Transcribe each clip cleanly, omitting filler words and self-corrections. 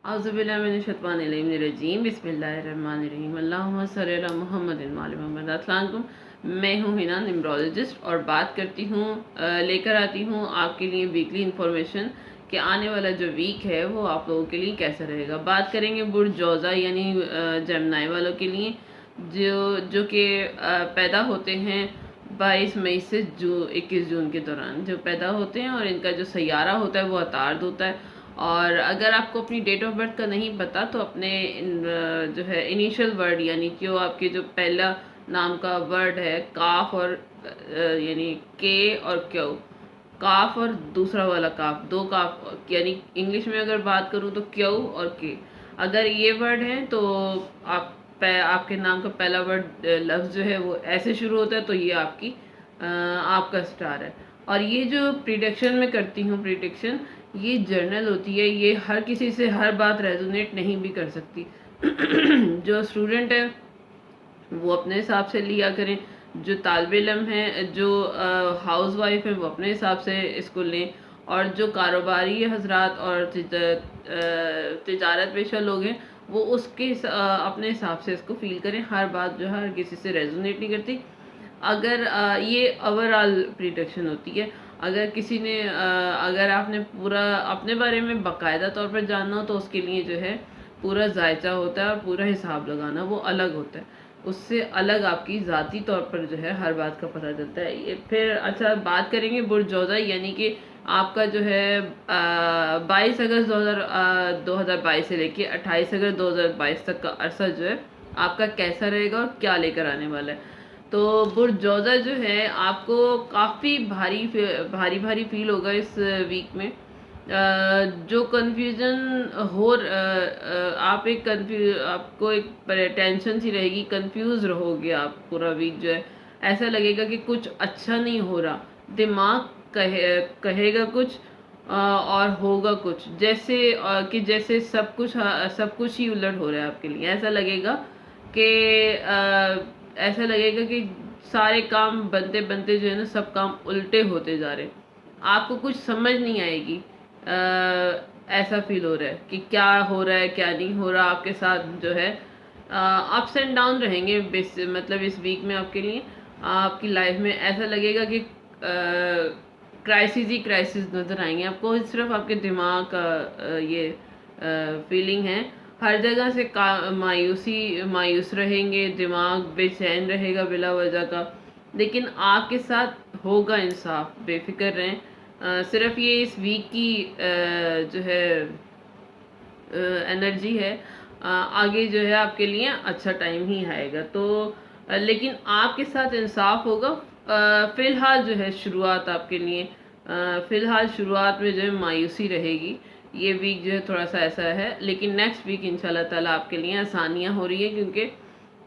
औज़ुबिल्लाहिमिनश्शैतानिर्रजीम बिस्मिल्लाहिर्रहमानिर्रहीम अल्लाहुम्मा सल्लि अला मुहम्मदिन व अला मुहम्मद। अस्सलाम वालेकुम। मैं हूँ हिना न्यूमरोलॉजिस्ट और बात करती हूँ लेकर आती हूँ आपके लिए वीकली इन्फॉर्मेशन कि आने वाला जो वीक है वो आप लोगों के लिए कैसा रहेगा। बात करेंगे बुर्ज जोज़ा यानी जेमिनी वालों के लिए जो कि पैदा होते हैं 22 मई से 21 जून के दौरान जो पैदा होते हैं, और इनका जो सैयारा होता है वो अतार्द होता है। और अगर आपको अपनी डेट ऑफ बर्थ का नहीं पता तो अपने जो है इनिशियल वर्ड यानी कि वो आपके जो पहला नाम का वर्ड है काफ और यानी के और क्यू, काफ और दूसरा वाला काफ, दो काफ यानी इंग्लिश में अगर बात करूँ तो क्यू और के, अगर ये वर्ड है तो आपके नाम का पहला वर्ड लफ्ज़ जो है वो ऐसे शुरू होता है तो ये आपका स्टार है। और ये जो प्रिडिक्शन में करती हूँ, प्रिडिक्शन ये जर्नल होती है, ये हर किसी से हर बात रेजोनेट नहीं भी कर सकती। जो स्टूडेंट है वो अपने हिसाब से लिया करें, जो तालिब इल्म है, जो हाउस वाइफ है वो अपने हिसाब से इसको लें, और जो कारोबारी हजरात और तिजारत पेशा लोग हैं वो अपने हिसाब से इसको फील करें। हर बात जो है हर किसी से रेजोनेट नहीं करती। अगर ये ओवरऑल प्रिडिक्शन होती है। अगर किसी ने अगर आपने पूरा अपने बारे में बाकायदा तौर पर जानना हो तो उसके लिए जो है पूरा जायचा होता है और पूरा हिसाब लगाना वो अलग होता है। उससे अलग आपकी ज़ाती तौर पर जो है हर बात का पता चलता है। ये फिर अच्छा बात करेंगे बुर्ज जोज़ा यानी कि आपका जो है 22 अगस्त 2022 से लेके 28 अगस्त 2022 तक का अरसा जो है आपका कैसा रहेगा और क्या लेकर आने वाला है। तो बुर्ज जोज़ा जो है आपको काफ़ी भारी भारी फील होगा इस वीक में। जो कन्फ्यूज़न आपको एक टेंशन सी रहेगी, कंफ्यूज रहोगे आप पूरा वीक जो है। ऐसा लगेगा कि कुछ अच्छा नहीं हो रहा, दिमाग कहेगा कुछ और होगा कुछ, जैसे सब कुछ ही उलट हो रहा है आपके लिए। कि ऐसा लगेगा कि सारे काम बनते बनते जो है ना सब काम उल्टे होते जा रहे हैं, आपको कुछ समझ नहीं आएगी। ऐसा फील हो रहा है कि क्या हो रहा है क्या नहीं हो रहा आपके साथ जो है। अप्स एंड डाउन रहेंगे मतलब इस वीक में आपके लिए आपकी लाइफ में ऐसा लगेगा कि क्राइसिस ही क्राइसिस नज़र आएंगे आपको। सिर्फ आपके दिमाग का ये फीलिंग है। हर जगह से मायूस रहेंगे, दिमाग बेचैन रहेगा बिला वजह का। लेकिन आपके साथ होगा इंसाफ, बेफिक्र रहें। सिर्फ ये इस वीक की जो है एनर्जी है। आगे जो है आपके लिए अच्छा टाइम ही आएगा। तो लेकिन आपके साथ इंसाफ होगा। फ़िलहाल जो है शुरुआत आपके लिए फ़िलहाल शुरुआत में जो है मायूसी रहेगी। ये वीक जो है थोड़ा सा ऐसा है, लेकिन नेक्स्ट वीक इंशाल्लाह ताला आपके लिए आसानियाँ हो रही है, क्योंकि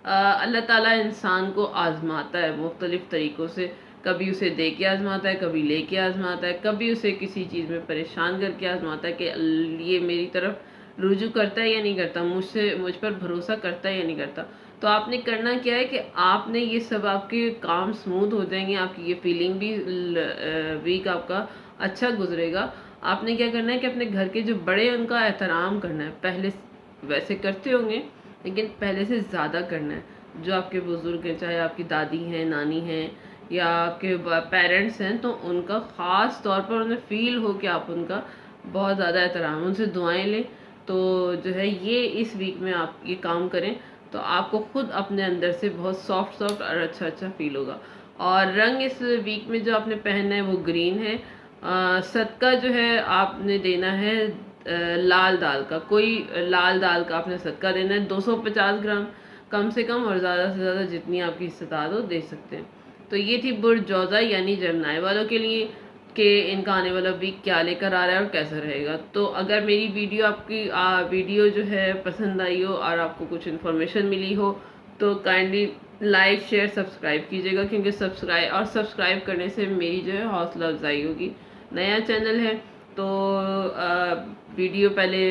अल्लाह ताला इंसान को आज़माता है मुख्तलिफ़ तरीक़ों से। कभी उसे दे के आज़माता है, कभी ले के आज़माता है, कभी उसे किसी चीज़ में परेशान करके आज़माता है कि ये मेरी तरफ रुजू करता है या नहीं करता, मुझ पर भरोसा करता है या नहीं करता। तो आपने करना क्या है कि आपने ये सब आपके काम स्मूथ हो जाएंगे, आपकी ये फीलिंग भी वीक आपका अच्छा गुजरेगा। आपने क्या करना है कि अपने घर के जो बड़े हैं उनका एहतराम करना है। पहले वैसे करते होंगे लेकिन पहले से ज़्यादा करना है। जो आपके बुज़ुर्ग हैं, चाहे आपकी दादी हैं, नानी हैं या आपके पेरेंट्स हैं, तो उनका ख़ास तौर पर उन्हें फ़ील हो कि आप उनका बहुत ज़्यादा एहतराम, उनसे दुआएं लें। तो जो है ये इस वीक में आप ये काम करें तो आपको ख़ुद अपने अंदर से बहुत सॉफ्ट और अच्छा फील होगा। और रंग इस वीक में जो आपने पहनना है वो ग्रीन है। सदका जो है आपने देना है लाल दाल का। कोई लाल दाल का आपने सदका देना है, 250 ग्राम कम से कम, और ज़्यादा से ज़्यादा जितनी आपकी इस्तेताद हो दे सकते हैं। तो ये थी बुर्ज जोज़ा यानी जेमिनी वालों के लिए कि इनका आने वाला वीक क्या लेकर आ रहा है और कैसा रहेगा। तो अगर मेरी वीडियो जो है पसंद आई हो और आपको कुछ इन्फॉर्मेशन मिली हो तो काइंडली लाइक शेयर सब्सक्राइब कीजिएगा, क्योंकि सब्सक्राइब करने से मेरी जो है हौसला अफजाई होगी। नया चैनल है तो वीडियो पहले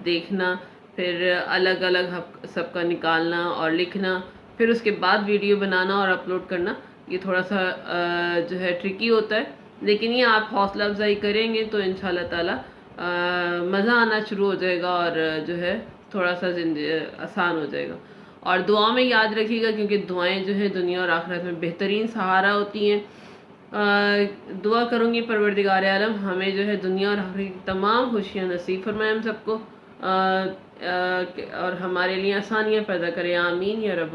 देखना, फिर अलग अलग सबका निकालना और लिखना, फिर उसके बाद वीडियो बनाना और अपलोड करना, ये थोड़ा सा जो है ट्रिकी होता है। लेकिन ये आप हौसला अफजाई करेंगे तो इंशाल्लाह ताला مزہ آنا شروع ہو جائے گا، اور جو ہے تھوڑا سا آسان ہو جائے گا۔ اور دعا میں یاد رکھیے گا، کیونکہ دعائیں جو ہے دنیا اور آخرت میں بہترین سہارا ہوتی ہیں۔ دعا کروں گی پروردگار عالم ہمیں جو ہے دنیا اور آخرت کی تمام خوشیاں نصیب فرمائے ہم سب کو، اور ہمارے لیے آسانیاں پیدا کرے، آمین یا رب